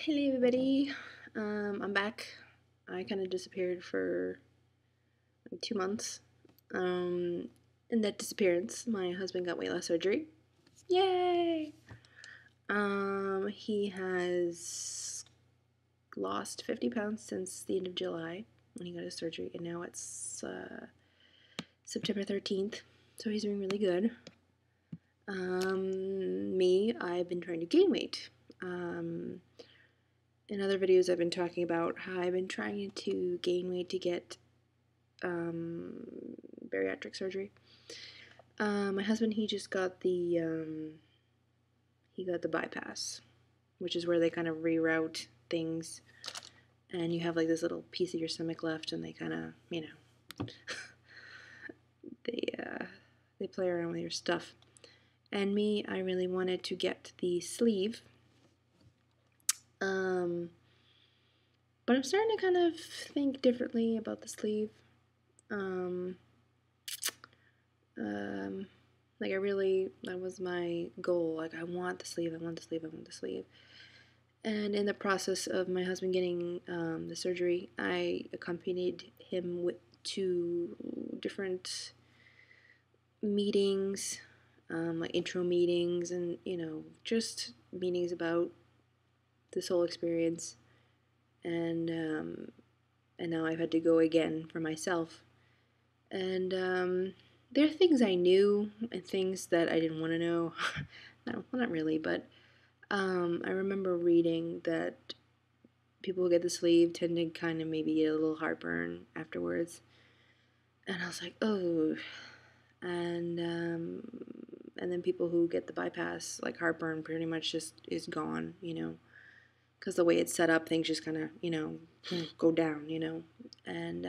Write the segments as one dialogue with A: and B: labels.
A: Hey everybody, I'm back. I kind of disappeared for like 2 months. Um, in that disappearance, my husband got weight loss surgery. Yay! He has lost 50 pounds since the end of July when he got his surgery, and now it's September 13th, so he's doing really good. I've been trying to gain weight. In other videos, I've been talking about how I've been trying to gain weight to get bariatric surgery. My husband, he just got the bypass, which is where they kind of reroute things, and you have like this little piece of your stomach left, and they kind of, they play around with your stuff. And me, I really wanted to get the sleeve. But I'm starting to kind of think differently about the sleeve. That was my goal. Like, I want the sleeve, I want the sleeve, I want the sleeve. And in the process of my husband getting the surgery, I accompanied him to different meetings, like intro meetings, and just meetings about this whole experience. And now I've had to go again for myself. And there are things I knew and things that I didn't want to know. No, well, not really, but I remember reading that people who get the sleeve tend to kind of maybe get a little heartburn afterwards. And I was like, oh. And then people who get the bypass, like heartburn pretty much just is gone, because the way it's set up, things just kind of, go down, and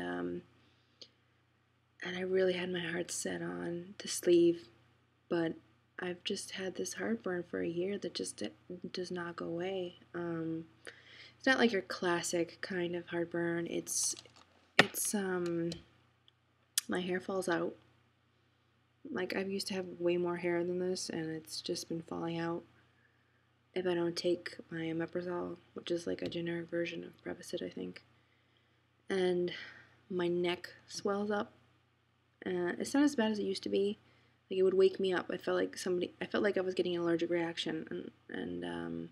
A: I really had my heart set on the sleeve, but I've just had this heartburn for a year that just does not go away. It's not like your classic kind of heartburn. It's my hair falls out. Like, I used to have way more hair than this, and it's just been falling out if I don't take my omeprazole, which is like a generic version of Prevacid, I think. And my neck swells up. It's not as bad as it used to be. Like, it would wake me up. I felt like I was getting an allergic reaction, and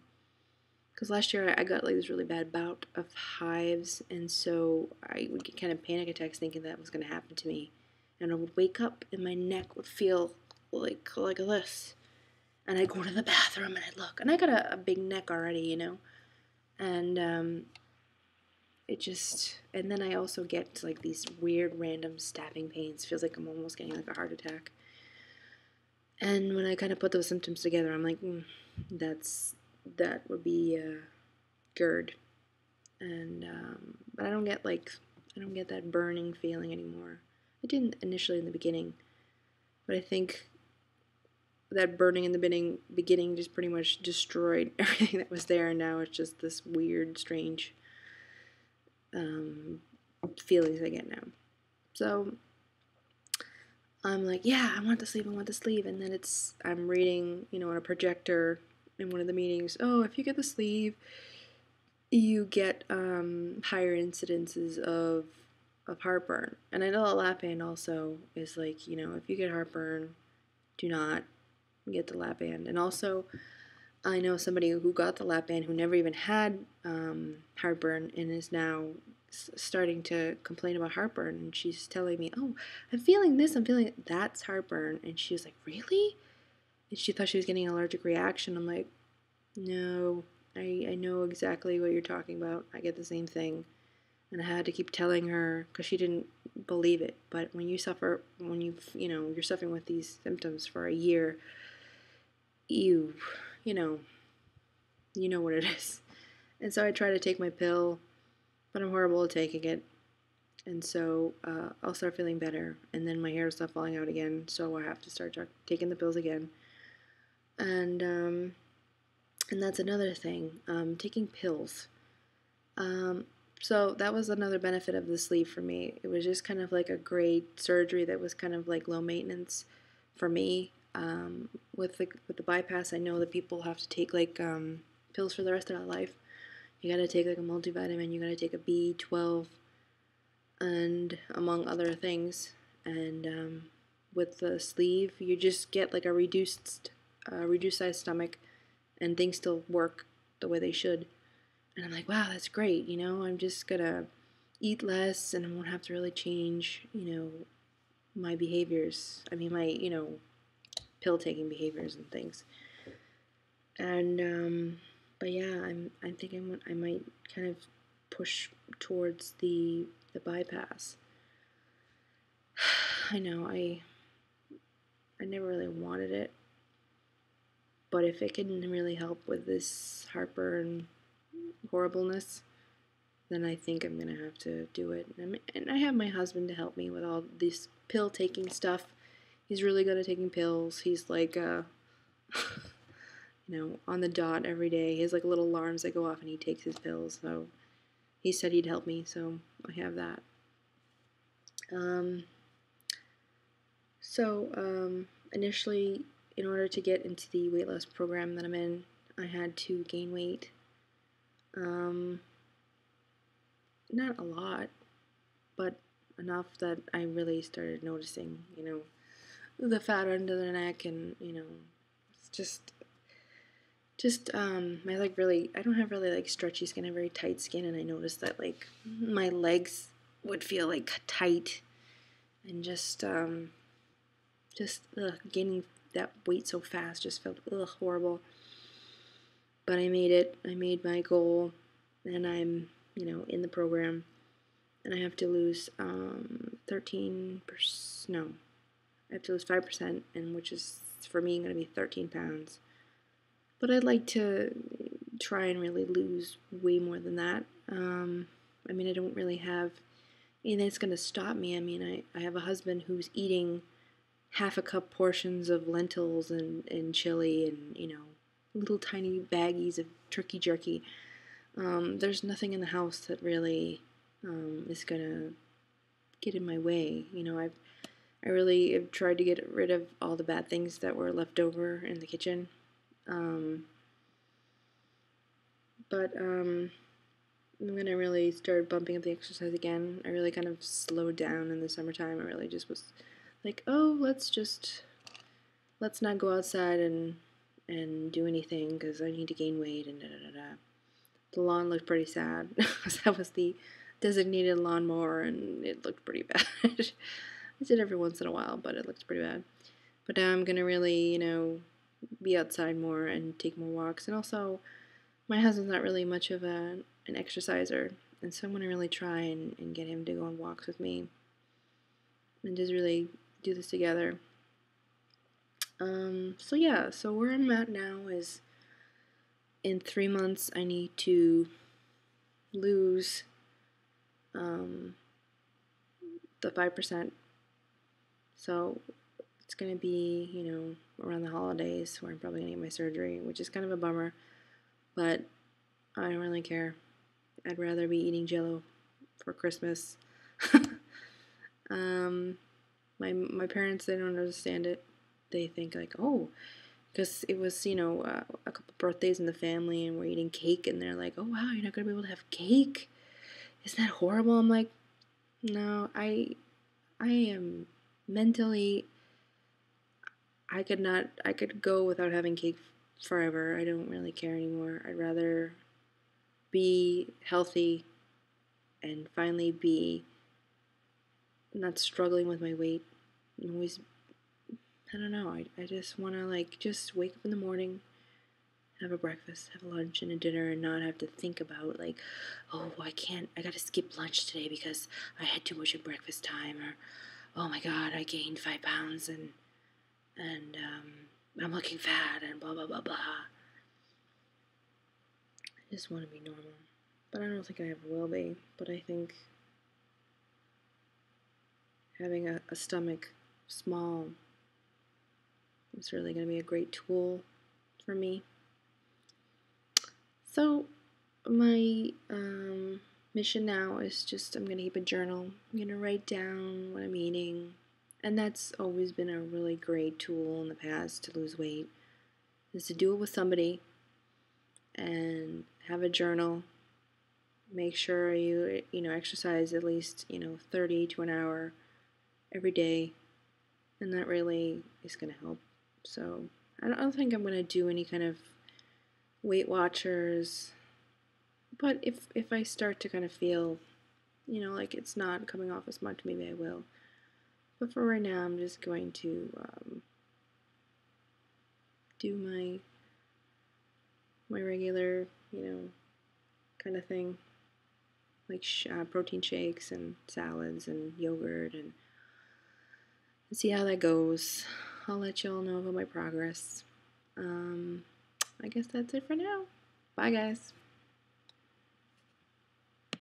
A: because last year I got like this really bad bout of hives, and so I would get kind of panic attacks thinking that was going to happen to me, and I would wake up and my neck would feel like this, and I'd go to the bathroom and I'd look, and I got a big neck already, and and then I also get like these weird random stabbing pains. Feels like I'm almost getting like a heart attack. And when I kind of put those symptoms together, I'm like, that would be GERD. And but I don't get that burning feeling anymore. I didn't initially in the beginning, but I think that burning in the beginning just pretty much destroyed everything that was there, and now it's just this weird, strange feelings I get now. So I'm like, yeah, I want the sleeve, and then I'm reading, on a projector in one of the meetings, oh, if you get the sleeve, you get higher incidences of heartburn. And I know a lap band also is like, if you get heartburn, do not get the lap band. And also, I know somebody who got the lap band who never even had heartburn and is now starting to complain about heartburn. And she's telling me, oh, I'm feeling this, that's heartburn. And she was like, really? And she thought she was getting an allergic reaction. I'm like, no, I know exactly what you're talking about. I get the same thing. And I had to keep telling her because she didn't believe it. But when you're suffering with these symptoms for a year, you know what it is. And so I try to take my pill, but I'm horrible at taking it. And so I'll start feeling better, and then my hair will start falling out again, so I have to start taking the pills again. And that's another thing, taking pills. So that was another benefit of the sleeve for me. It was just kind of like a great surgery that was kind of like low maintenance for me. With the bypass, I know that people have to take like pills for the rest of their life You gotta take like a multivitamin, you gotta take a B12, and among other things. And with the sleeve, you just get like a reduced size stomach, and things still work the way they should. And I'm like, wow, that's great. I'm just gonna eat less, and I won't have to really change, my behaviors. I mean, my, pill taking behaviors and things. And but yeah, I'm thinking I might kind of push towards the bypass. I know I never really wanted it, but if it can really help with this heartburn horribleness, then I think I'm gonna have to do it. And I have my husband to help me with all this pill taking stuff. He's really good at taking pills. He's like on the dot every day. He has like little alarms that go off and he takes his pills. So he said he'd help me, so I have that. Initially, in order to get into the weight loss program that I'm in, I had to gain weight. Not a lot, but enough that I really started noticing, the fat under the neck, and it's just I like really, I don't have really like stretchy skin. I have very tight skin, and I noticed that like my legs would feel like tight, and just gaining that weight so fast just felt horrible. But I made it. I made my goal, and I'm in the program, and I have to lose 13%. No, I have to lose 5%, and which is for me going to be 13 pounds. But I'd like to try and really lose way more than that. I mean, I don't really have anything that's going to stop me. I mean, I have a husband who's eating half a cup portions of lentils and chili and, little tiny baggies of turkey jerky. There's nothing in the house that really is going to get in my way. I really have tried to get rid of all the bad things that were left over in the kitchen. But when I really started bumping up the exercise again, I really kind of slowed down in the summertime. I really just was like, oh, let's not go outside and do anything because I need to gain weight and da-da-da-da. The lawn looked pretty sad. That was the designated lawnmower, and it looked pretty bad. I did every once in a while, but it looked pretty bad. But now I'm going to really, be outside more and take more walks. And also, my husband's not really much of an exerciser, and so I'm going to really try and get him to go on walks with me and just really do this together. So where I'm at now is in 3 months I need to lose the 5%. So it's going to be, around the holidays where I'm probably going to get my surgery, which is kind of a bummer, but I don't really care. I'd rather be eating Jell-O for Christmas. My parents, they don't understand it. They think like, oh, because it was, a couple birthdays in the family and we're eating cake, and they're like, oh wow, you're not going to be able to have cake? Isn't that horrible? I'm like, no, I am mentally, I could go without having cake forever. I don't really care anymore. I'd rather be healthy and finally be not struggling with my weight. I'm always, I don't know, I just want to just wake up in the morning, have a breakfast, have a lunch and a dinner, and not have to think about oh, I gotta skip lunch today because I had too much at breakfast time, or oh my god, I gained 5 pounds and I'm looking fat and blah blah blah blah. I just want to be normal, but I don't think I ever will be. But I think having a stomach small is really going to be a great tool for me. So my mission now is just, I'm going to keep a journal. I'm going to write down what I'm eating. And that's always been a really great tool in the past to lose weight, is to do it with somebody and have a journal make sure you exercise at least 30 to an hour every day, and that really is going to help. So I don't think I'm going to do any kind of Weight Watchers, but if I start to kind of feel like it's not coming off as much, maybe I will. But for right now, I'm just going to do my regular kind of thing, like protein shakes and salads and yogurt, and see how that goes. I'll let y'all know about my progress. I guess that's it for now. Bye, guys.